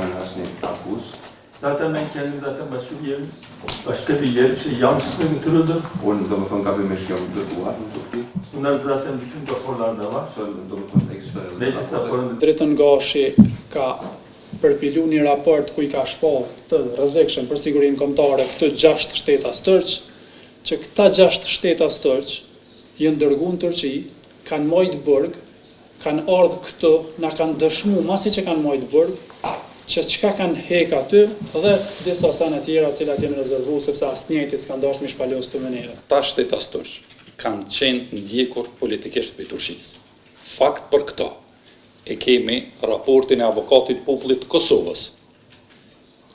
në asnjë akuzë. Zaten ben kendim zaten başka bir yer yanlışlıkla götürüldüm. Unë domethënë gabimisht jam dërguar në Turqi. Bunlar zaten bütün raporlarda var. Domethënë ekspert. Meclis raporunda Drejton Gashi ka përpilu një raport ku i ka shpall të rrezikshëm për sigurinë kombëtare këto 6 shtetas turq, që këta 6 shtetas turq janë dërguar në Turqi, kanë marrë burg, kanë ardhur këtu, na kanë dëshmuar masi që kanë marrë burg, që çka kanë hek aty dhe disa sene tjera të cilat janë rezervuar sepse asnjëti s'kan dashur mi shpalos të meneve. Ta shtetas turq kanë qenë ndjekur politikisht për Turqisë. Fakt për këto, e kemi raportin e avokatit popullit të Kosovës,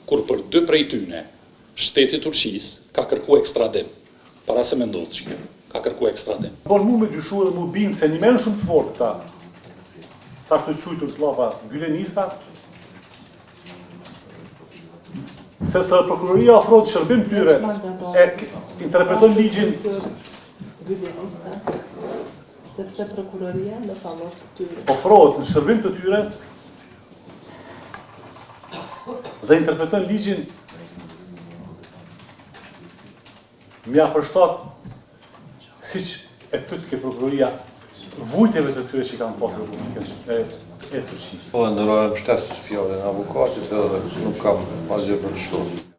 kur për 2 prej tyne, shteti Turqisë ka kërku ekstradim, para se me ndodhë që kjo, ka kërku ekstradim. Por mu me dyshu dhe mu binë se një menë shumë të fortë këta, ta shtë qujtur të lava gylenista, sepse prokuroria ofrohet shërbim tyre, e interpreton ligjin. Sepse prokuroria në favor të tyre. Ofrohet në shërbim të tyre dhe interpreton ligjin mja përshtat siç e pyet ke prokuroria vujtjeve të tyre që kanë pasur Republikën e Turqisë. Po, ndërojë mbështet fjalën e avokatit edhe nuk kam asgjë për të shtuar.